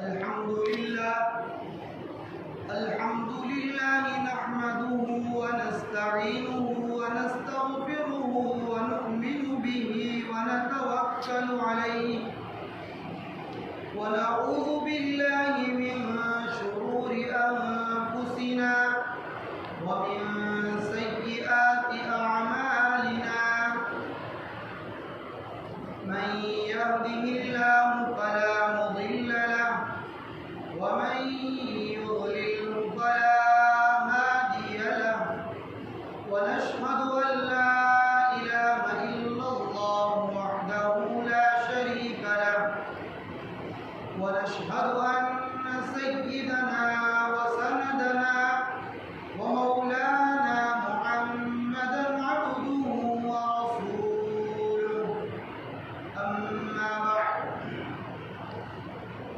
الحمد لله نحمده ونستعينه ونستغفره ونؤمن به ونتوكل عليه ونعوذ بالله من شرور أنفسنا ومن سيئات أعمالنا من يهده الله فلا مضل له ومن يضلل فلا هادي له ونشهد أن لا إله إلا الله وحده لا شريك له ونشهد أن سيدنا وسندنا ومولانا محمدا عبده ورسوله أما بعد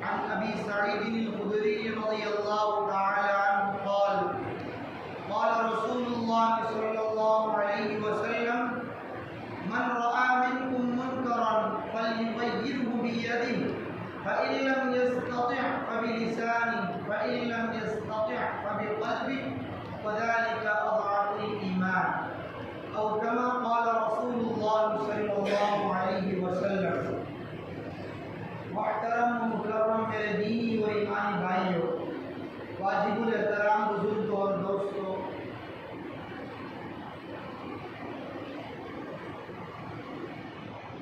عن أبي سعيد الخدري رضي الله تعالى عنه قال قال رسول الله صلى الله عليه وسلم من رأى منكم منكرا فليغيره بيده فإن لم يستطع فبلسانه فإن لم يستطع فبقلبه وذلك أضعف الإيمان أو كما قال رسول الله صلى الله عليه وسلم. محترم و مکرم میرے دینی و ایمانی بھائیوں، واجب الاحترام بزرگوں اور دوستوں،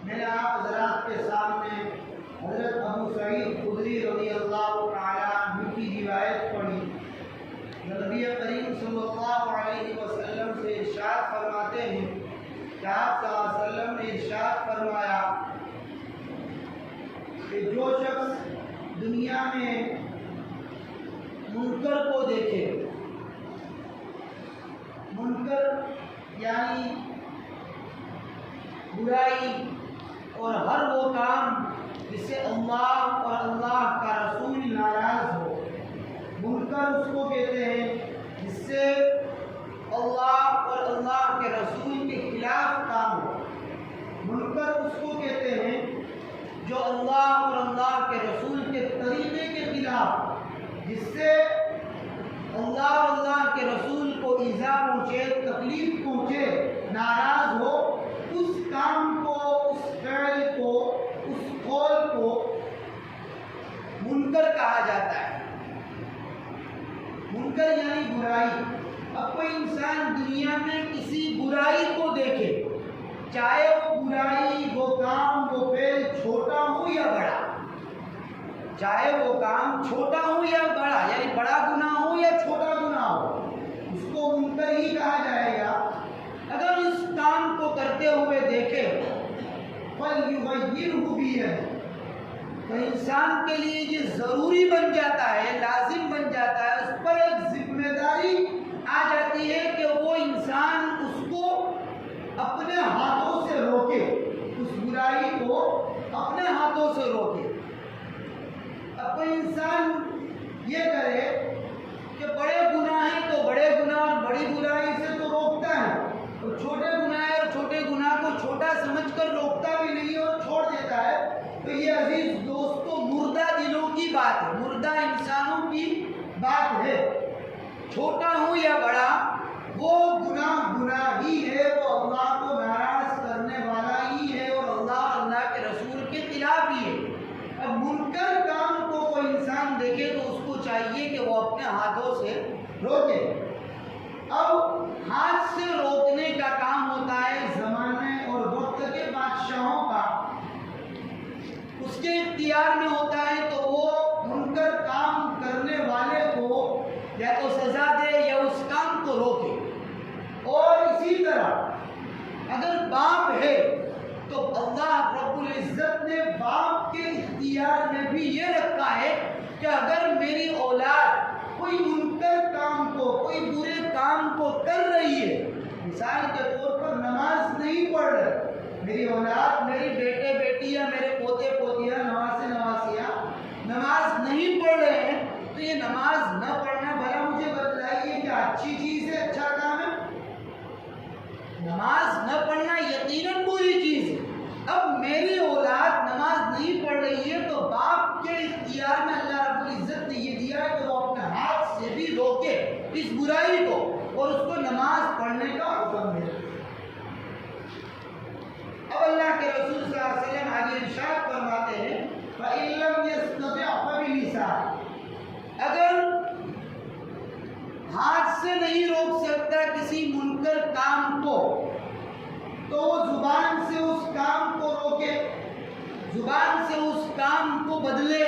میں نے آپ حضرات کے سامنے حضرت ابو سعید خدری رضی اللہ تعالی عنہ کی روایت پڑھی. نبی کریم صلی اللہ علیہ وسلم سے ارشاد فرماتے ہیں کہ آپ صلی اللہ علیہ وسلم نے ارشاد فرمایا کہ جو شخص دنیا میں منکر کو دیکھے، منکر یعنی برائی اور ہر وہ کام جس سے اللہ اور اللہ کا رسول ناراض ہو، منکر اس کو کہتے ہیں جس سے اللہ اور اللہ کے رسول کے خلاف کام ہو. منکر اس کو کہتے ہیں جو اللہ اور اللہ کے رسول کے طریقے کے خلاف، جس سے اللہ اور اللہ کے رسول کو ایذا پہنچے، تکلیف پہنچے، ناراض ہو، اس کام کو، اس فعل کو، اس قول کو منکر کہا جاتا ہے. منکر یعنی برائی. اب کوئی انسان دنیا میں کسی برائی کو دیکھے، چاہے وہ برائی، وہ کام، وہ فعل چھوٹا ہو یا بڑا، چاہے وہ کام چھوٹا ہو یا بڑا، یعنی بڑا گناہ ہو یا چھوٹا گناہ ہو، اس کو منکر ہی کہا جائے گا. اگر اس کام کو کرتے ہوئے دیکھے فَلْيُغَيِّرْهُ بِيَدِهِ، تو انسان کے لیے یہ ضروری بن جاتا ہے، لازم بن جاتا ہے، اس پر ایک ذمہ داری آ جاتی ہے کہ وہ انسان اس کو اپنے ہاتھوں سے روکے، اس برائی کو اپنے ہاتھوں سے روکے. اب کوئی انسان یہ کرے کہ بڑے گناہ ہیں تو بڑے گناہ اور بڑی برائی سے تو روکتا ہے، اور چھوٹے گناہ اور چھوٹے گناہ کو چھوٹا سمجھ کر روکتا بھی نہیں اور چھوڑ دیتا ہے، تو یہ عزیز دوستو مردہ دلوں کی بات ہے، مردہ انسانوں کی بات ہے. چھوٹا ہو یا بڑا، وہ گناہ گناہ ہی ہے، وہ اللہ کو ناراض کرنے والا ہی ہے اور اللہ کے رسول کے خلاف ہی ہے. اب منکر کام کو کوئی انسان دیکھے تو اس کو چاہیے کہ وہ اپنے ہاتھوں سے روکے. اب ہاتھ سے روکنے کا کام ہوتا ہے زمانے اور وقت کے بادشاہوں کا، اس کے اختیار میں ہوتا ہے، تو وہ منکر کام کرنے والے کو یا تو سزا دے یا اس کام کو روکے. اور اسی طرح اگر باپ ہے تو اللہ رب العزت نے باپ کے اختیار میں بھی یہ رکھا ہے کہ اگر میری اولاد کوئی منکر کام کو، کوئی برے کام کو کر رہی ہے، مثال کے طور پر نماز نہیں پڑھ رہے، میری اولاد، میری بیٹے بیٹی یا میرے پوتے پوتیاں، نواسے نواسیاں نماز نہیں پڑھ رہے ہیں، تو یہ نماز نہ پڑھنا بھلا مجھے بتلائیے کیا اچھی چیز ہے، اچھا کام ہے؟ نماز نہ پڑھنا یقیناً بری چیز ہے. اب میری اولاد نماز نہیں پڑھ رہی ہے تو باپ کے اختیار میں اللہ رب اس برائی کو اور اس کو نماز پڑھنے کا حکم دے۔ اب اللہ کے رسول صلی اللہ علیہ وسلم آگے ارشاد فرماتے ہیں فَإِن لَّمْ يَسْتَطِعْ فَبِلِسَانِهِ، اگر ہاتھ سے نہیں روک سکتا کسی منکر کام کو تو وہ زبان سے اس کام کو روکے، زبان سے اس کام کو بدلے۔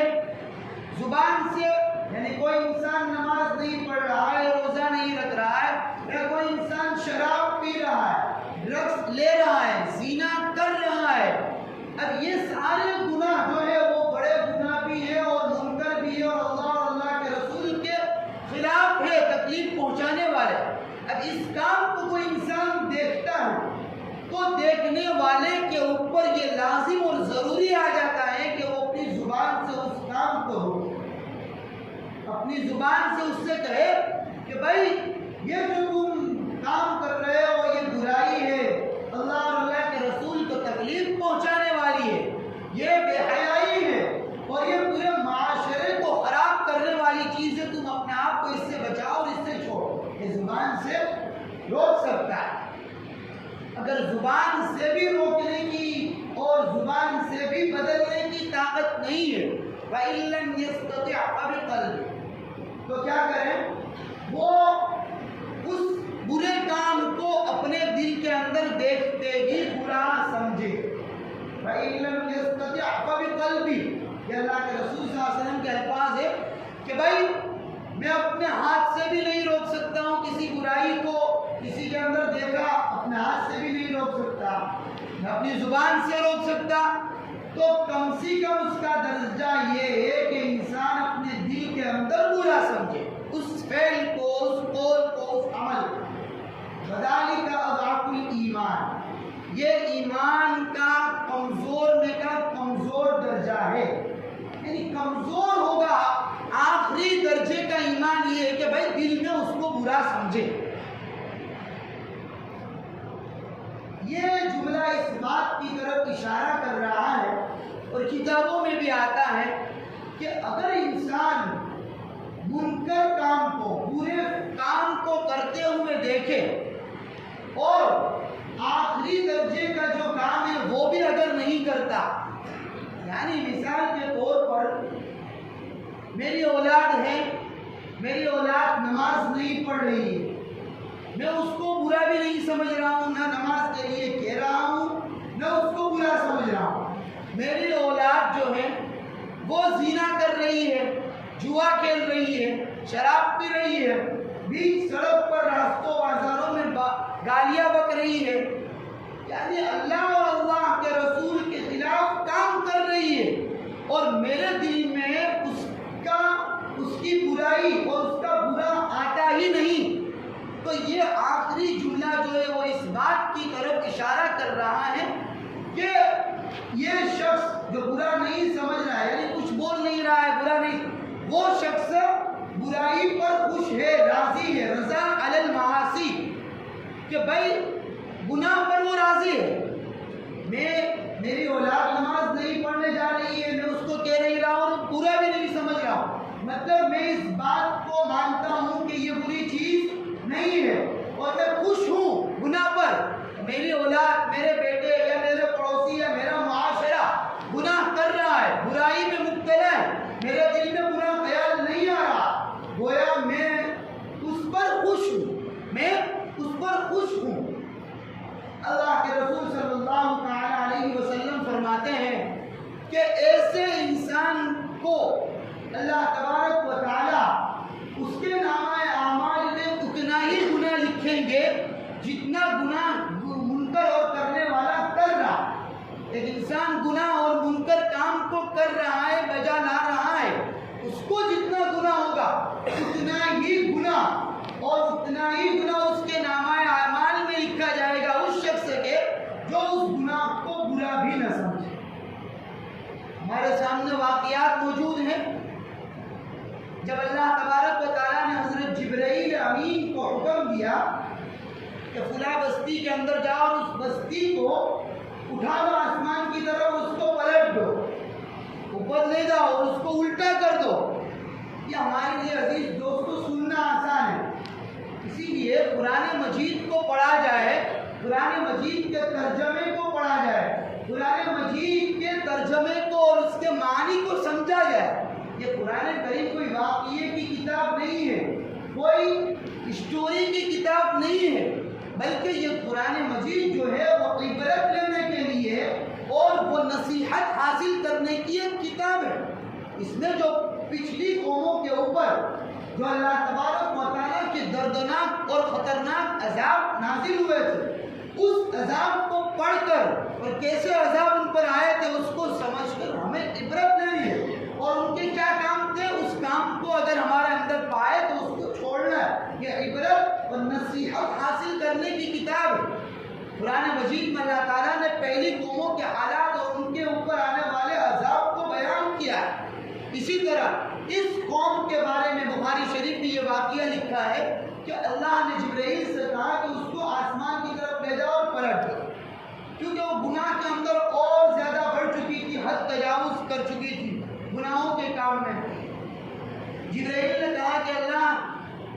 زبان سے یعنی کوئی انسان نماز نہیں پڑھ رہا ہے، روزہ نہیں رکھ رہا ہے، یا کوئی انسان شراب پی رہا ہے، ڈرگس لے رہا ہے، زنا کر رہا ہے، اب یہ سارے گناہ جو ہے وہ بڑے گناہ بھی ہے اور منکر بھی ہے اور اللہ اور اللہ کے رسول کے خلاف ہے، تکلیف پہنچانے والے۔ اب اس کام کو کوئی انسان دیکھتا ہے تو دیکھنے والے کے اوپر یہ لازم اور ضروری آ جاتا ہے کہ وہ اپنی زبان سے اس کام کو روکے، اپنی زبان سے اس سے کہے کہ بھائی یہ جو تم کام کر رہے ہو یہ برائی ہے، اللہ اور اللہ کے رسول کو تکلیف پہنچانے والی ہے، یہ بے حیائی ہے اور یہ پورے معاشرے کو خراب کرنے والی چیز ہے، تم اپنے آپ کو اس سے بچاؤ اور اس سے چھوڑو۔ یہ زبان سے روک سکتا ہے۔ اگر زبان سے بھی روکنے کی اور زبان سے بھی بدلنے کی طاقت نہیں ہے فَإِن لَّمْ يَسْتَطِعْ فَبِقَلْبِهِ، تو کیا کریں؟ وہ اس برے کام کو اپنے دل کے اندر دیکھتے ہی برا سمجھے۔ فَإِن لَّمْ يَسْتَطِعْ فَبِقَلْبِهِ، یہ اللہ کے رسول صلی اللہ علیہ وسلم کے الفاظ ہے کہ بھائی میں اپنے ہاتھ سے بھی نہیں روک سکتا ہوں کسی برائی کو، کسی کے اندر دیکھا اپنے ہاتھ سے بھی نہیں روک سکتا، میں اپنی زبان سے روک سکتا، تو کم سے کم اس کا درجہ یہ ہے کہ انسان اپنے دل کے اندر برا سمجھے اس فعل کو، اس قول کو، اس عمل کو۔ وَذَلِكَ أَضْعَفُ الْإِيمَانِ، یہ ایمان کا کمزور میں کا کمزور درجہ ہے، یعنی کمزور ہوگا۔ آخری درجے کا ایمان یہ ہے کہ بھائی دل میں اس کو برا سمجھے۔ یہ جملہ اس بات کی طرف اشارہ کر رہا ہے اور کتابوں میں بھی آتا ہے کہ اگر انسان منکر کام کو، برے کام کو کرتے ہوئے دیکھے اور آخری درجے کا جو کام ہے وہ بھی اگر نہیں کرتا، یعنی مثال کے طور پر میری اولاد ہے، میری اولاد نماز نہیں پڑھ رہی ہے، میں اس کو برا بھی نہیں سمجھ رہا ہوں، نہ نماز کے لیے کہہ رہا ہوں، نہ اس کو برا سمجھ رہا ہوں۔ میری اولاد جو ہے وہ زنا کر رہی ہے، جوا کھیل رہی ہے، شراب پی رہی ہے، بیچ سڑک پر راستوں بازاروں میں گالیاں بک رہی ہے، یعنی اللہ اور اللہ کے رسول کے خلاف کام کر رہی ہے اور میرے دل میں اس کی برائی اور اس کا برا آتا ہی نہیں، تو یہ آخری جملہ جو ہے وہ اس بات کی طرف اشارہ کر رہا ہے کہ یہ شخص جو برا نہیں سمجھ رہا ہے، یعنی کچھ بول نہیں رہا ہے، برا نہیں، وہ شخص برائی پر خوش ہے، راضی ہے، رضا علی المعاصی، کہ بھائی گناہ پر وہ راضی ہے۔ میری اولاد نماز نہیں پڑھنے جا رہی ہے، میں اس کو کہہ نہیں رہا ہوں اور برا بھی نہیں سمجھ رہا ہوں، مطلب میں اس بات کو مانتا ہوں کہ یہ بری چیز نہیں ہے اور میں خوش ہوں گناہ پر۔ میری اولاد، میرے بیٹے یا میرے پڑوسی یا میرا معاشرہ گناہ کر رہا ہے، برائی میں مبتلا ہے، میرے دل میں برا خیال نہیں آ رہا، گویا میں اس پر خوش ہوں، میں اس پر خوش ہوں۔ اللہ کے رسول صلی اللہ تعالی علیہ وسلم فرماتے ہیں کہ ایسے انسان کو اللہ تبارک و تعالی اس کے نامہ اعمال میں اتنا ہی گناہ لکھیں گے جتنا گناہ منکر اور کرنے والا کر رہا۔ ایک انسان گناہ اور منکر کام کو کر رہا ہے، بجا لا رہا ہے، اس کو جتنا گناہ ہوگا اتنا ہی گناہ اور اتنا ہی گناہ اس کے نامہ اعمال میں لکھا جائے گا اس شخص کے جو اس گناہ کو برا بھی نہ سمجھے۔ ہمارے سامنے واقعات موجود ہیں جب اللہ تبارک و تعالیٰ نے حضرت جبرائیل امین کو حکم دیا کہ فلاں بستی کے اندر جاؤ اور اس بستی کو اٹھا دو آسمان کی طرف، اس کو پلٹ دو، اوپر لے جاؤ اور اس کو الٹا کر دو۔ یہ ہمارے لیے عزیز دوستو سننا آسان ہے، مجید کو پڑھا جائے، قرآن مجید کے ترجمے کو پڑھا جائے، قرآن مجید کے ترجمے کو اور اس کے معنی کو سمجھا جائے۔ یہ قرآن کریم کوئی واقعے کی کتاب نہیں ہے، کوئی اسٹوری کی کتاب نہیں ہے، بلکہ یہ قرآن مجید جو ہے وہ عبرت لینے کے لیے اور وہ نصیحت حاصل کرنے کی ایک کتاب ہے۔ اس میں جو پچھلی قوموں کے اوپر جو اللہ تبارک و تعالیٰ کے دردناک اور خطرناک عذاب نازل ہوئے تھے، اس عذاب کو پڑھ کر اور کیسے عذاب ان پر آئے تھے اس کو سمجھ کر ہمیں عبرت لینی ہے، اور ان کے کیا کام تھے اس کام کو اگر ہمارے اندر پائے تو اس کو چھوڑنا ہے۔ یہ عبرت اور نصیحت حاصل کرنے کی کتاب ہے۔ قرآن مجید میں اللہ تعالیٰ نے پہلی قوموں کے حالات اور ان کے اوپر آنے والے عذاب کو بیان کیا ہے۔ اسی طرح اس قوم کے بارے میں بخاری شریف میں یہ واقعہ لکھا ہے کہ اللہ نے جبرائیل سے کہا کہ اس کو آسمان کی طرف لے جاؤ اور پلٹ دو، کیونکہ وہ گناہ کے اندر اور زیادہ بڑھ چکی تھی، حد تجاوز کر چکی تھی گناہوں کے کام میں۔ جبرائیل نے کہا کہ اللہ،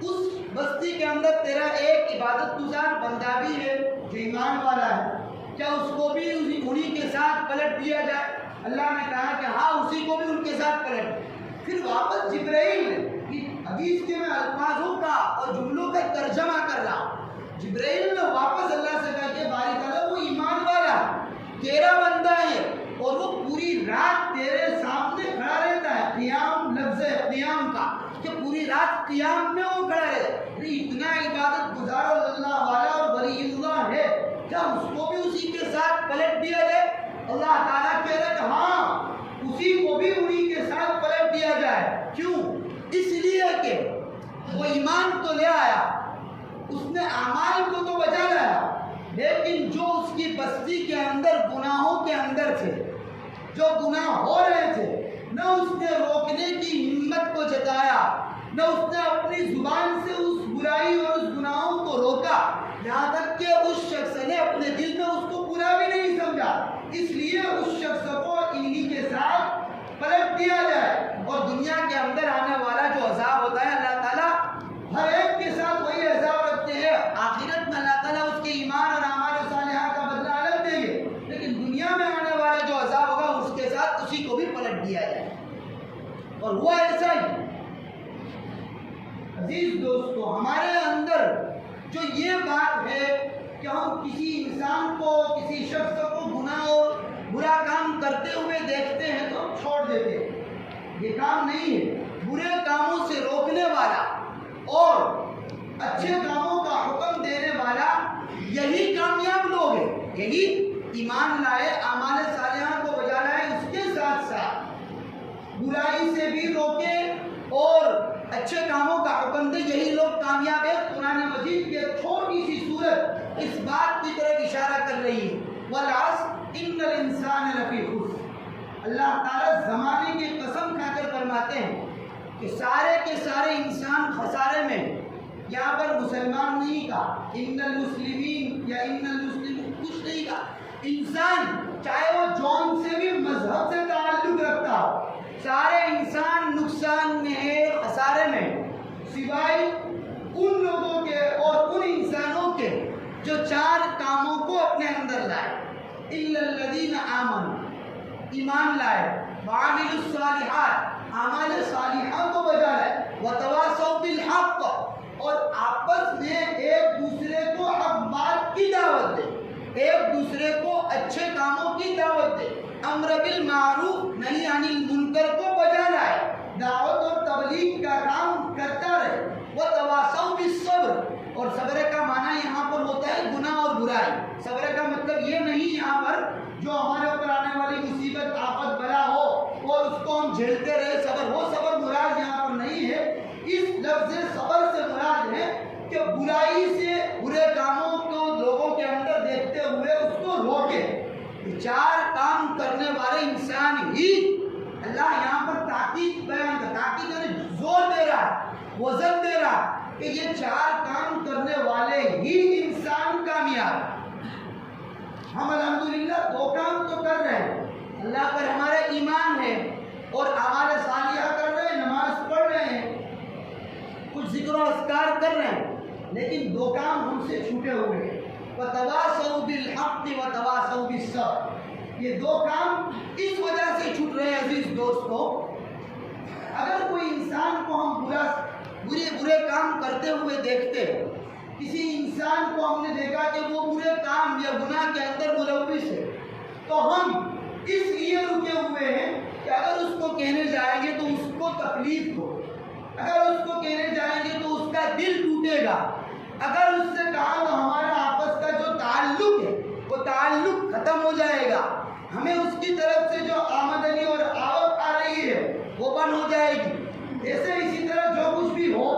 اس بستی کے اندر تیرا ایک عبادت گزار بندہ بھی ہے جو ایمان والا ہے، کیا اس کو بھی انہی کے ساتھ پلٹ دیا جائے؟ اللہ نے کہا کہ ہاں، اسی کو بھی ان کے ساتھ پلٹ۔ پھر واپس جبرائیل نے حدیث کے میں الفاظوں کا اور جملوں کا ترجمہ کر رہا، جبرائیل نے واپس اللہ سے کہا کہ باری تعالیٰ وہ ایمان والا تیرا بندہ ہے اور وہ پوری رات تیرے سامنے کھڑا رہتا ہے۔ قیام، لفظ قیام کا کہ پوری رات قیام میں وہ کھڑا رہتا ہے، اتنا عبادت گزار اللہ والا اور ولی اللہ ہے، کیا اس کو بھی اسی کے ساتھ پلٹ دیا جائے؟ اللہ تعالیٰ کہہ رہے کہ ہاں، اسی کو بھی انہی کے ساتھ پلٹ دیا جائے۔ کیوں؟ اس لیے کہ وہ ایمان تو لے آیا، اس نے اعمال کو تو بچا لایا، لیکن جو اس کی بستی کے اندر گناہوں کے اندر تھے، جو گناہ ہو رہے تھے، نہ اس نے روکنے کی ہمت کو جتایا، نہ اس نے اپنی زبان سے اس برائی اور اس گناہوں کو روکا، یہاں تک کہ اس شخص نے اپنے دل میں اس کو برا بھی نہیں سمجھا۔ اس لیے اس شخص کو انہی کے ساتھ پلٹ دیا جائے، اور دنیا کے اندر آنے والا جو عذاب ہوتا ہے اللہ تعالیٰ ہر ایک کے ساتھ وہی عذاب رکھتے ہیں۔ آخرت میں اللہ تعالیٰ اس کے ایمان اور اعمال صالحہ کا بدلہ الگ دیں گے، لیکن دنیا میں آنے والا جو عذاب ہوگا اس کے ساتھ اسی کو بھی پلٹ دیا جائے، اور وہ ایسا ہی۔ عزیز دوستو، ہمارے اندر جو یہ بات ہے کہ ہم کسی انسان کو، کسی شخص کو گناہ اور برا کام کرتے ہوئے دیکھتے ہیں تو ہم چھوڑ دیتے ہیں، یہ کام نہیں ہے۔ برے کاموں سے روکنے والا اور اچھے کاموں کا حکم دینے والا یہی کامیاب لوگ ہیں، یہی ایمان لائے، اعمال صالحہ کو بجا لائے، اس کے ساتھ ساتھ برائی سے بھی روکے اور اچھے کاموں کا حکم دے، یہی لوگ کامیاب ہیں۔ قرآن مجید کی ایک چھوٹی سی سورت اس بات کی طرف اشارہ کر رہی ہے، وَالْعَصْرِ إِنَّ الْإِنسَانَ لَفِي خُسْرٍ۔ اللہ تعالیٰ زمانے کی قسم کھا کر فرماتے ہیں کہ سارے کے سارے انسان خسارے میں۔ یہاں پر مسلمان نہیں کہا، ان المسلمین یا ان المسلمون، کچھ نہیں کہا۔ انسان چاہے وہ جون سے بھی مذہب سے تعلق رکھتا ہو، سارے انسان نقصان میں ہے، خسارے میں، سوائے ان لوگوں کے اور ان انسانوں کے جو چار کاموں کو اپنے اندر لائے، الا الذین آمنوا، ایمان لائے، وعملوا الصالحات، اعمال صالحہ کو بجا لائے، وتواصوا بالحق، اور آپس میں ایک دوسرے کو حق بات کی دعوت دے، ایک دوسرے کو اچھے کاموں کی دعوت دے، امر بالمعروف نہی عن المنکر کو بجا لائے، دعوت اور تبلیغ کا کام کرتا رہے، وتواصوا بالصبر، اور صبر کا معنی یہاں پر ہوتا ہے گناہ اور برائی۔ صبر کا مطلب یہ نہیں یہاں پر جو ہمارے اوپر آنے والی مصیبت، آفت، بلا ہو اور اس کو ہم جھیلتے رہے، صبر، وہ صبر مراد یہاں پر نہیں ہے۔ اس لفظ صبر سے مراد ہے کہ برائی سے، برے کاموں کو لوگوں کے اندر دیکھتے ہوئے اس کو روکے۔ چار کام کرنے والے انسان ہی اللہ یہاں پر تاکید بیان کر، تاکید یعنی زور دے رہا ہے، وزن دے رہا ہے کہ یہ چار کام کرنے والے ہی انسان کامیاب۔ ہم الحمدللہ دو کام تو کر رہے ہیں، اللہ پر ہمارا ایمان ہے اور اعمال صالحہ کر رہے ہیں، نماز پڑھ رہے ہیں، کچھ ذکر و اذکار کر رہے ہیں، لیکن دو کام ہم سے چھوٹے ہوئے ہیں، وَتَوَاصَوْا بِالْحَقِّ وَتَوَاصَوْا بِالصَّبْرِ۔ یہ دو کام اس وجہ سے چھوٹ رہے ہیں عزیز دوستو، اگر کوئی انسان کو ہم برے کام کرتے ہوئے دیکھتے ہیں، کسی انسان کو ہم نے دیکھا کہ وہ برے کام یا گناہ کے اندر ملوث ہے، تو ہم اس لیے رکے ہوئے ہیں کہ اگر اس کو کہنے جائیں گے تو اس کو تکلیف ہو، اگر اس کو کہنے جائیں گے تو اس کا دل ٹوٹے گا، اگر اس سے کہا تو ہمارا آپس کا جو تعلق ہے وہ تعلق ختم ہو جائے گا، ہمیں اس کی طرف سے جو آمدنی اور آوک آ رہی ہے وہ بند ہو جائے گی، ایسے اسی طرح جو کچھ بھی ہو۔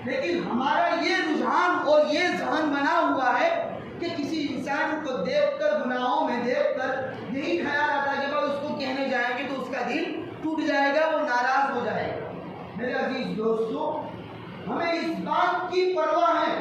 لیکن ہمارا یہ رجحان اور یہ ذہن بنا ہوا ہے کہ کسی انسان کو دیکھ کر، گناہوں میں دیکھ کر یہی خیال آتا ہے کہ بھائی اس کو کہنے جائیں گے تو اس کا دل ٹوٹ جائے گا، وہ ناراض ہو جائے گا۔ میرے عزیز دوستو، ہمیں اس بات کی پرواہ ہے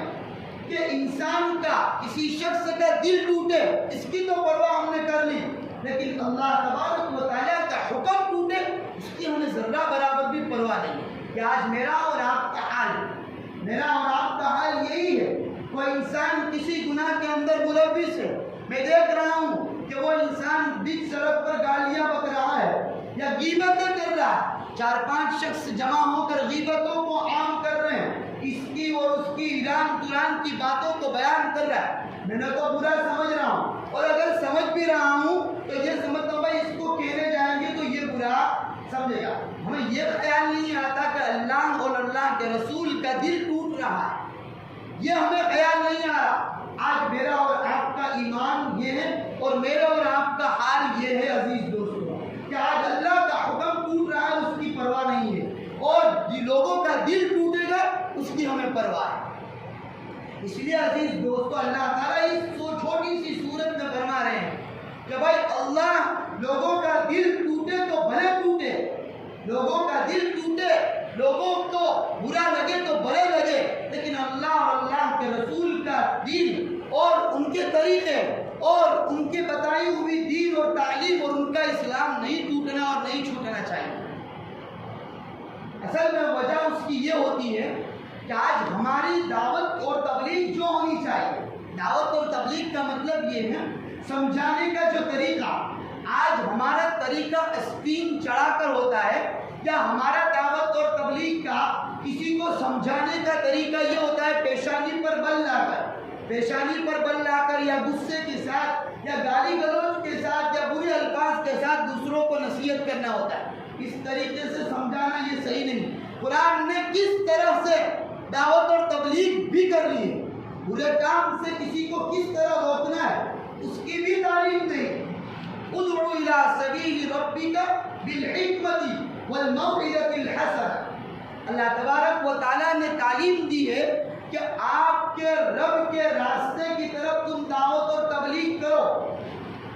کہ انسان کا، کسی شخص کا دل ٹوٹے، اس کی تو پرواہ ہم نے کر لی، لیکن اللہ تبارک و تعالیٰ کا حکم ٹوٹے اس کی ہمیں ذرہ برابر بھی پرواہ نہیں۔ کہ آج میرا اور آپ کا حال یہی ہے، کوئی انسان کسی گناہ کے اندر ملوث ہے، میں دیکھ رہا ہوں کہ وہ انسان بیچ سڑک پر گالیاں بک رہا ہے یا غیبتیں کر رہا ہے، 4-5 شخص جمع ہو کر غیبتوں کو عام کر رہے ہیں، اس کی اور اس کی ایران قرآن کی باتوں کو بیان کر رہا ہے، میں نے تو برا سمجھ رہا ہوں، اور اگر سمجھ بھی رہا ہوں تو یہ سمجھتا ہوں بھائی اس کو کہنے جائیں گے تو یہ برا سمجھے گا۔ ہمیں یہ خیال نہیں آتا کہ اللہ اور اللہ کے رسول کا دل ٹوٹ رہا ہے، یہ ہمیں خیال نہیں آ رہا۔ آج میرا اور آپ کا ایمان یہ ہے اور میرا اور آپ کا حال یہ ہے عزیز دوستو کہ آج اللہ کا حکم ٹوٹ رہا ہے، اس کی پرواہ نہیں ہے، اور جن لوگوں کا دل ٹوٹے گا اس کی ہمیں پرواہ ہے۔ اس لیے عزیز دوستو، اللہ تعالیٰ اس چھوٹی سی صورت میں فرما رہے ہیں کہ بھائی اللہ لوگوں کا دل ٹوٹے تو بھلے ٹوٹے، لوگوں کا دل ٹوٹے، لوگوں کو برا لگے تو برے لگے، لیکن اللہ اور اللہ کے رسول کا دین اور ان کے طریقے اور ان کے بتائی ہوئی دین اور تعلیم اور ان کا اسلام نہیں ٹوٹنا اور نہیں چھوٹنا چاہیے۔ اصل میں وجہ اس کی یہ ہوتی ہے کہ آج ہماری دعوت اور تبلیغ جو ہونی چاہیے، دعوت اور تبلیغ کا مطلب یہ ہے سمجھانے کا جو طریقہ، آج ہمارا طریقہ اسپین چڑھا کر ہوتا ہے، یا ہمارا دعوت اور تبلیغ کا کسی کو سمجھانے کا طریقہ یہ ہوتا ہے پیشانی پر بل لا کر یا غصے کے ساتھ یا گالی گلوچ کے ساتھ یا برے الفاظ کے ساتھ دوسروں کو نصیحت کرنا ہوتا ہے۔ اس طریقے سے سمجھانا یہ صحیح نہیں۔ قرآن نے کس طرح سے دعوت اور تبلیغ بھی کر لی ہے، برے کام سے کسی کو کس طرح روکنا ہے اس کی بھی تعلیم نہیں۔ ادعو الی سبیل ربک بالحکمۃ والموعظۃ الحسنہ، اللہ تبارک و تعالیٰ نے تعلیم دی ہے کہ آپ کے رب کے راستے کی طرف تم دعوت اور تبلیغ کرو،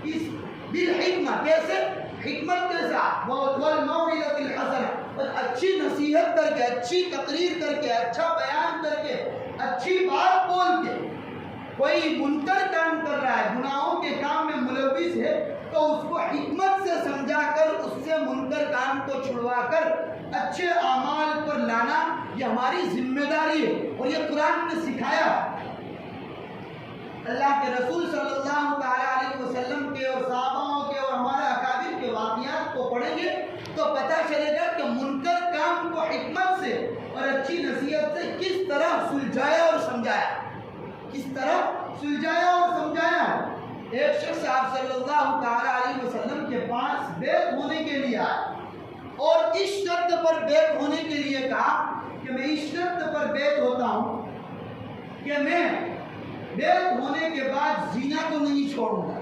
اس بالحکمہ، کیسے؟ حکمت کے ساتھ، والموعظۃ الحسنہ، اور اچھی نصیحت کر کے، اچھی تقریر کر کے، اچھا بیان کر کے، اچھی بات بول کے۔ کوئی منکر کام کر رہا ہے، گناہوں کے کام میں ملوث ہے، تو اس کو حکمت سے سمجھا کر اس سے منکر کام کو چھڑوا کر اچھے اعمال پر لانا یہ ہماری ذمہ داری ہے، اور یہ قرآن نے سکھایا۔ اللہ کے رسول صلی اللہ تعالیٰ علیہ وسلم کے اور صحابہ کے اور ہمارے اکابر کے واقعات کو پڑھیں گے تو پتہ چلے گا کہ منکر کام کو حکمت سے اور اچھی نصیحت سے کس طرح سلجھایا اور سمجھایا، کس طرح سلجھایا اور سمجھایا۔ ایک شخص آپ صلی اللہ تعالیٰ علیہ وسلم کے پاس بیعت ہونے کے لیے آیا اور اس شرط پر بیعت ہونے کے لیے کہا کہ میں اس شرط پر بیعت ہوتا ہوں کہ میں بیعت ہونے کے بعد زنا کو نہیں چھوڑوں گا۔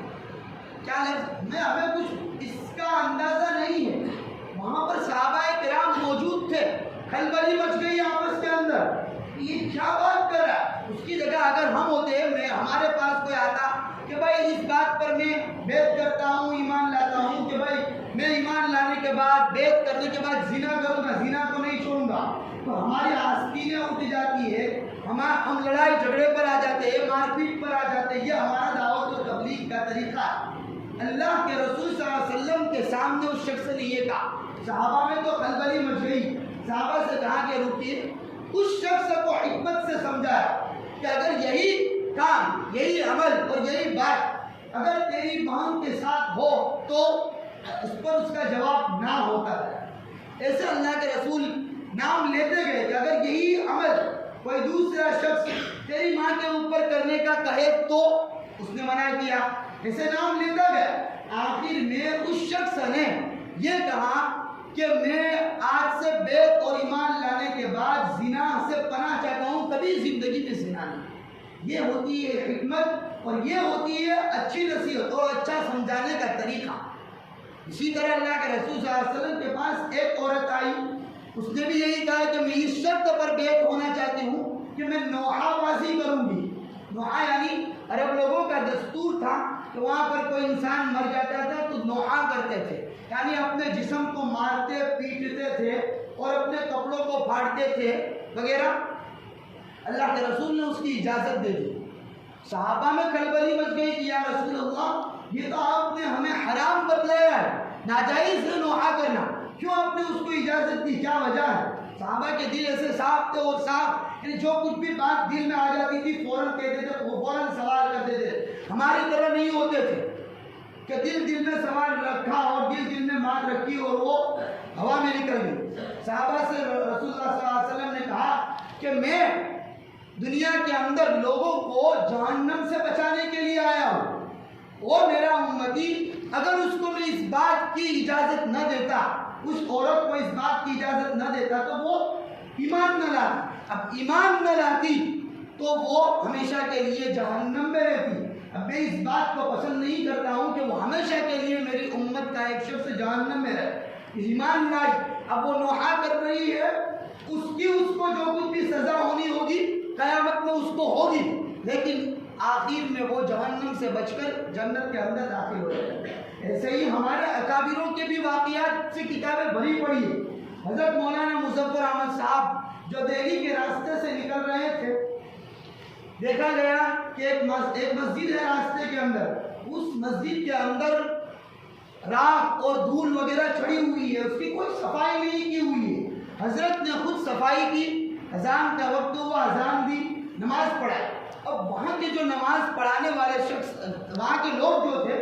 کیا لفظ؟ میں ہمیں کچھ اس کا اندازہ نہیں ہے، وہاں پر صحابہ کرام موجود تھے، کھلبلی مچ گئی آپس کے اندر، یہ کیا بات کر رہا ہے؟ اس کی جگہ اگر ہم ہوتے، ہمارے پاس کوئی آتا کہ بھائی اس بات پر میں بیعت کرتا ہوں، ایمان لاتا ہوں کہ بھائی میں ایمان لانے کے بعد، بیعت کرنے کے بعد زنا کروں گا، زنا کو نہیں چھوڑوں گا، تو ہماری آستینیں اٹھ جاتی ہے، ہم لڑائی جھگڑے پر آ جاتے ہیں، مار پیٹ پر آ جاتے ہیں۔ یہ ہمارا دعوت و تبلیغ کا طریقہ ہے۔ اللہ کے رسول صلی اللہ علیہ وسلم کے سامنے اس شخص نے یہ کہا، صحابہ میں تو خلبلی مچ گئی، صحابہ سے کہا کہ رکیے، اس شخص کو حکمت سے سمجھایا کہ اگر یہی کام، یہی عمل اور یہی بات اگر تیری بہن کے ساتھ ہو تو اس پر اس کا جواب نہ ہوتا ہے۔ ایسے اللہ کے رسول نام لیتے گئے کہ اگر یہی عمل کوئی دوسرا شخص تیری ماں کے اوپر کرنے کا کہے تو اس نے منع کیا، ایسے نام لیتا گیا۔ آخر میں اس شخص نے یہ کہا کہ میں آج سے بیت اور ایمان لانے کے بعد زنا سے پناہ چاہتا ہوں، کبھی زندگی میں زنا نہیں۔ یہ ہوتی ہے حکمت اور یہ ہوتی ہے اچھی نصیحت اور اچھا سمجھانے کا طریقہ۔ اسی طرح اللہ کے رسول صلی اللہ علیہ وسلم کے پاس ایک عورت آئی، اس نے بھی یہی کہا کہ میں اس شرط پر بیت ہونا چاہتی ہوں کہ میں نوحہ بازی کروں گی۔ نوحہ یعنی عرب لوگوں کا دستور تھا کہ وہاں پر کوئی انسان مر جاتا تھا تو نوحہ کرتے تھے، یعنی اپنے جسم کو مارتے پیٹتے تھے اور اپنے کپڑوں کو پھاڑتے تھے وغیرہ۔ اللہ کے رسول نے اس کی اجازت دے دی۔ صحابہ میں کھلبلی مچ گئی کہ یا رسول اللہ، یہ تو آپ نے ہمیں حرام بتلایا ہے، ناجائز ہے نوحہ کرنا، کیوں آپ نے اس کو اجازت دی، کیا وجہ ہے؟ صحابہ کے دل ایسے صاف تھے اور صاف، یعنی جو کچھ بھی بات دل میں آ جاتی تھی فوراً کہتے تھے، فوراً سوال کرتے تھے۔ ہماری طرح نہیں ہوتے تھے کہ دل میں سوال رکھا اور دل میں بات رکھی اور وہ ہوا میں نکل گئی۔ صحابہ سے رسول اللہ صلی اللہ علیہ وسلم نے کہا کہ میں دنیا کے اندر لوگوں کو جہنم سے بچانے کے لیے آیا ہوں، اور میرا امتی اگر اس کو میں اس بات کی اجازت نہ دیتا، اس عورت کو اس بات کی اجازت نہ دیتا تو وہ ایمان نہ لاتی۔ اب ایمان نہ لاتی تو وہ ہمیشہ کے لیے جہنم میں رہتی۔ اب میں اس بات کو پسند نہیں کرتا ہوں کہ وہ ہمیشہ کے لیے میری امت کا ایک شخص جہنم میں رہے۔ ایمان لائی، اب وہ نوحہ کر رہی ہے، اس کو جو کچھ بھی سزا ہونی ہوگی قیامت میں اس کو ہوگی، لیکن آخر میں وہ جہنم سے بچ کر جنت کے اندر داخل ہو جائے گا۔ ایسے ہی ہمارے اکابروں کے بھی واقعات سے کتابیں بھری پڑی ہیں۔ حضرت مولانا مظفر احمد صاحب جو دہلی کے راستے سے نکل رہے تھے، دیکھا گیا کہ ایک مسجد ہے راستے کے اندر، اس مسجد کے اندر راکھ اور دھول وغیرہ چڑھی ہوئی ہے، اس کی کوئی صفائی نہیں کی ہوئی ہے۔ حضرت نے خود صفائی کی، اذان کا وقت ہوا، اذان دی، نماز پڑھائی۔ اب وہاں کے جو نماز پڑھانے والے شخص، وہاں کے لوگ جو تھے،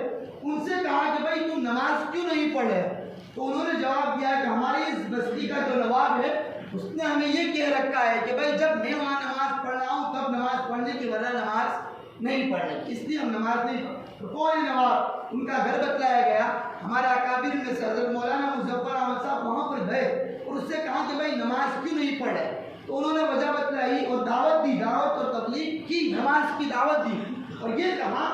ان سے کہا کہ بھائی تم نماز کیوں نہیں پڑھ رہے؟ تو انہوں نے جواب دیا کہ ہماری اس بستی کا جو نواب ہے اس نے ہمیں یہ کہہ رکھا ہے کہ بھائی جب میں وہاں نماز پڑھ رہا ہوں تب نماز پڑھنے کی وجہ نماز نہیں پڑھنے، اس لیے ہم نماز نہیں پڑھتے۔ تو کوئی نواب، ان کا گھر بتلایا گیا، ہمارا اکابر میں سے حضرت مولانا مظفر احمد صاحب وہاں پر گئے اور اس سے کہا کہ بھائی نماز کیوں نہیں پڑھ رہے؟ تو انہوں نے وجہ بتلائی اور دعوت دی، دعوت اور تبلیغ کی، نماز کی دعوت دی، اور یہ کہا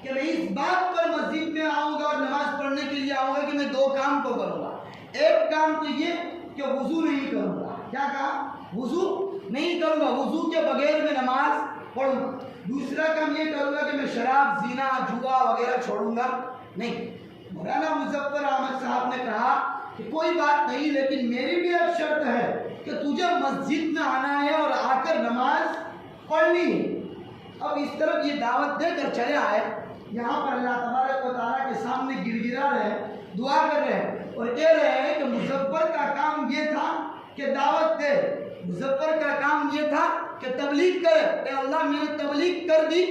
کہ میں اس بات پر مسجد میں آؤں گا اور نماز پڑھنے کے لیے آؤں گا کہ میں دو کام کو کروں گا۔ ایک کام تو یہ کہ وضو نہیں کروں گا۔ کیا کہا؟ وضو نہیں کروں گا، وضو کے بغیر میں نماز پڑھوں گا۔ دوسرا کام یہ کروں گا کہ میں شراب، زنا، جوا وغیرہ چھوڑوں گا نہیں۔ مولانا مظفر احمد صاحب نے کہا کہ کوئی بات نہیں، لیکن میری بھی ایک شرط ہے کہ تجھے مسجد میں آنا ہے اور آ کر نماز پڑھنی ہے۔ اب اس طرف یہ دعوت دے کر چلے آئے، یہاں پر اللہ تبارک و تعالیٰ کے سامنے گر گرا رہے، دعا کر رہے اور کہہ رہے ہیں کہ مظفر کا کام یہ تھا کہ دعوت دے، مظفر کا کام یہ تھا کہ تبلیغ کرے، کہ اللہ میں نے تبلیغ کر دی،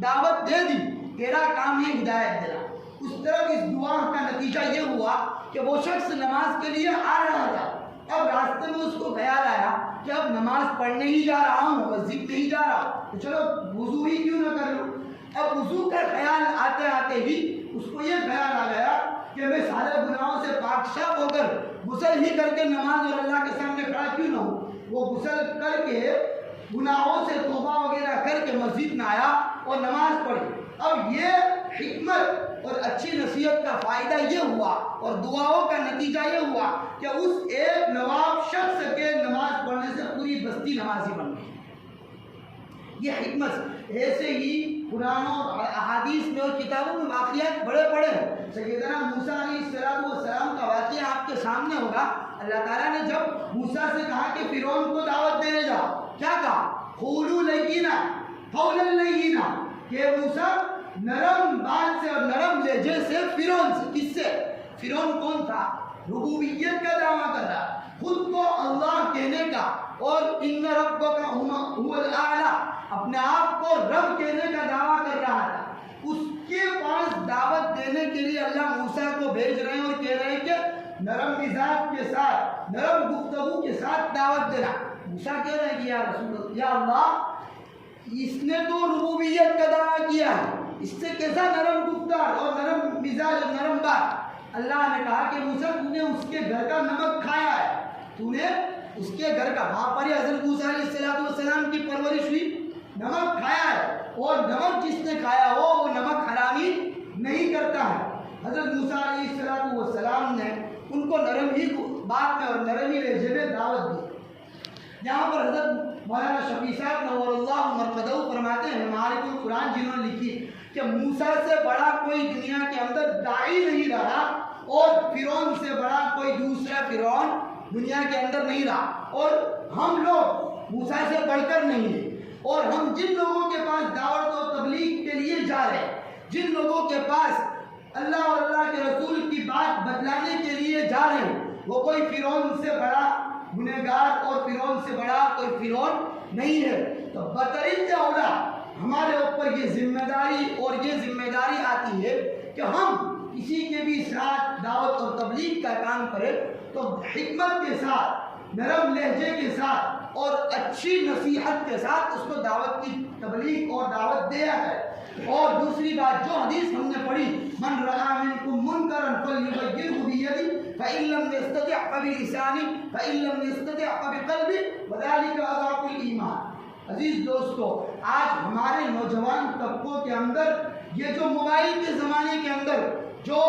دعوت دے دی، تیرا کام ہے ہدایت دینا۔ اس طرح اس دعا کا نتیجہ یہ ہوا کہ وہ شخص نماز کے لیے آ رہا تھا، اب راستے میں اس کو خیال آیا کہ اب نماز پڑھنے ہی جا رہا ہوں، مسجد نہیں جا رہا، تو چلو وضو ہی کیوں نہ کر لوں۔ اب وضو کا خیال آتے آتے ہی اس کو یہ خیال آ گیا کہ میں سارے گناہوں سے پاک صاف ہو کر غسل ہی کر کے نماز اور اللہ کے سامنے کھڑا کیوں نہ ہوں۔ وہ غسل کر کے گناہوں سے توبہ وغیرہ کر کے مسجد میں آیا اور نماز پڑھی۔ اب یہ حکمت اور اچھی نصیحت کا فائدہ یہ ہوا اور دعاؤں کا نتیجہ یہ ہوا کہ اس ایک نواب شخص کے نماز پڑھنے سے پوری بستی نمازی بن گئی۔ یہ حکمت ایسے ہی قرآن اور احادیث میں اور کتابوں میں واقعات بڑے بڑے ہیں۔ سیدنا موسیٰ علیہ السلام کا واقعہ آپ کے سامنے ہوگا۔ اللہ تعالیٰ نے جب موسیٰ سے کہا کہ فرعون کو دعوت دینے جاؤ، کیا کہا؟ قولوا لینا قولا لینا، کہ موسیٰ نرم بات سے اور نرم لہجے سے فرعون سے، کس سے؟ فرعون کون تھا؟ ربوبیت کا دعویٰ کر رہا، خود کو اللہ کہنے کا کا اور ان ربک هو الاعلی اپنے آپ کو رب کہنے کا دعویٰ کر رہا تھا، اس کے پاس دعوت دینے کے لیے اللہ موسیٰ کو بھیج رہے ہیں اور کہہ رہے ہیں کہ نرم مزاج کے ساتھ، نرم گفتگو کے ساتھ دعوت دینا۔ موسیٰ کہہ رہے ہیں کہ یا رسول اللہ، یا اللہ، اس نے تو ربوبیت کا دعویٰ کیا ہے، اس سے کیسا نرم گفتار اور نرم مزاج اور نرم بات؟ اللہ نے کہا کہ موسیٰ تو نے اس کے گھر کا نمک کھایا ہے، تو نے اس کے گھر کا، وہاں پر حضرت موسیٰ علیہ السلام کی پرورش ہوئی، نمک کھایا ہے، اور نمک جس نے کھایا ہو وہ نمک حرامی نہیں کرتا ہے۔ حضرت موسیٰ علیہ السلام نے ان کو نرم ہی بات میں اور نرم ہی لہجے میں دعوت دی۔ یہاں پر حضرت مولانا شفیع صاحب نور اللہ مرقدہ فرماتے ہیں، معارف القرآن جنہوں نے لکھی کہ موسیٰ سے بڑا کوئی دنیا کے اندر داعی نہیں رہا، اور فرعون سے بڑا کوئی دوسرا فرعون دنیا کے اندر نہیں رہا، اور ہم لوگ موسیٰ سے بڑھ کر نہیں ہیں، اور ہم جن لوگوں کے پاس دعوت و تبلیغ کے لیے جا رہے ہیں، جن لوگوں کے پاس اللہ اور اللہ کے رسول کی بات بتلانے کے لیے جا رہے ہیں، وہ کوئی فرعون سے بڑا گنہگار اور فرعون سے بڑا کوئی فرعون نہیں ہے۔ تو بطریق اولا ہمارے اوپر یہ ذمہ داری آتی ہے کہ ہم کسی کے بھی ساتھ دعوت اور تبلیغ کا کام کریں تو حکمت کے ساتھ، نرم لہجے کے ساتھ اور اچھی نصیحت کے ساتھ اس کو دعوت کی تبلیغ اور دعوت دیا ہے۔ اور دوسری بات جو حدیث ہم نے پڑھی، من رأى منکم منکرا فلیغیرہ بیدہ فإن لم یستطع فبلسانہ فإن لم یستطع فبقلبہ وذلک اضعف الایمان۔ عزیز دوستو، آج ہمارے نوجوان طبقوں کے اندر یہ جو موبائل کے زمانے کے اندر جو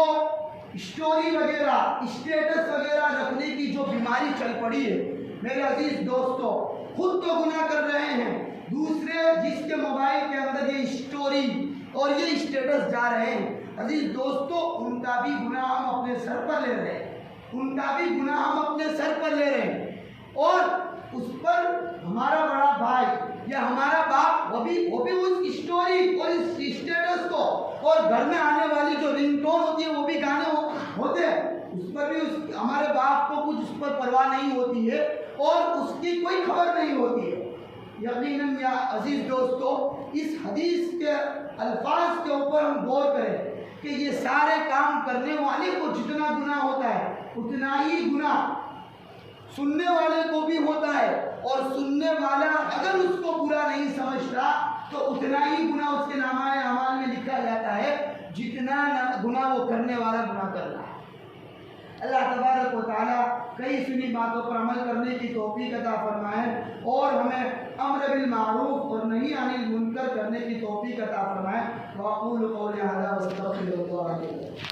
اسٹوری وغیرہ، اسٹیٹس وغیرہ رکھنے کی جو بیماری چل پڑی ہے، میرے عزیز دوستو، خود تو گناہ کر رہے ہیں، دوسرے جس کے موبائل کے اندر یہ اسٹوری اور یہ اسٹیٹس جا رہے ہیں، عزیز دوستو، ان کا بھی گناہ ہم اپنے سر پر لے رہے ہیں، ان کا بھی گناہ ہم اپنے سر پر لے رہے ہیں، اور اس پر ہمارا بڑا بھائی یا ہمارا باپ وہ بھی اس اسٹوری اور اس اسٹیٹس کو اور گھر میں آنے والی جو رنگ ٹون ہوتی ہے وہ بھی گانے ہوتے ہیں، اس پر بھی ہمارے باپ کو کچھ اس پر پرواہ نہیں ہوتی ہے اور اس کی کوئی خبر نہیں ہوتی ہے۔ یقیناً یا عزیز دوستو، اس حدیث کے الفاظ کے اوپر ہم غور کریں کہ یہ سارے کام کرنے والے کو جتنا گناہ ہوتا ہے اتنا ہی گناہ سننے والے کو بھی ہوتا ہے، اور سننے والا اگر اس کو برا نہیں سمجھتا تو اتنا ہی گناہ اس کے نامہ اعمال میں لکھا جاتا ہے جتنا گناہ وہ کرنے والا گناہ کر رہا ہے۔ اللہ تبارک و تعالیٰ کئی سنی باتوں پر عمل کرنے کی توفیق عطا فرمائے، اور ہمیں امر بالمعروف اور نہی عن المنکر کرنے کی توفیق عطا فرمائے۔ وأقول قولي هذا واستغفر الله لي ولكم۔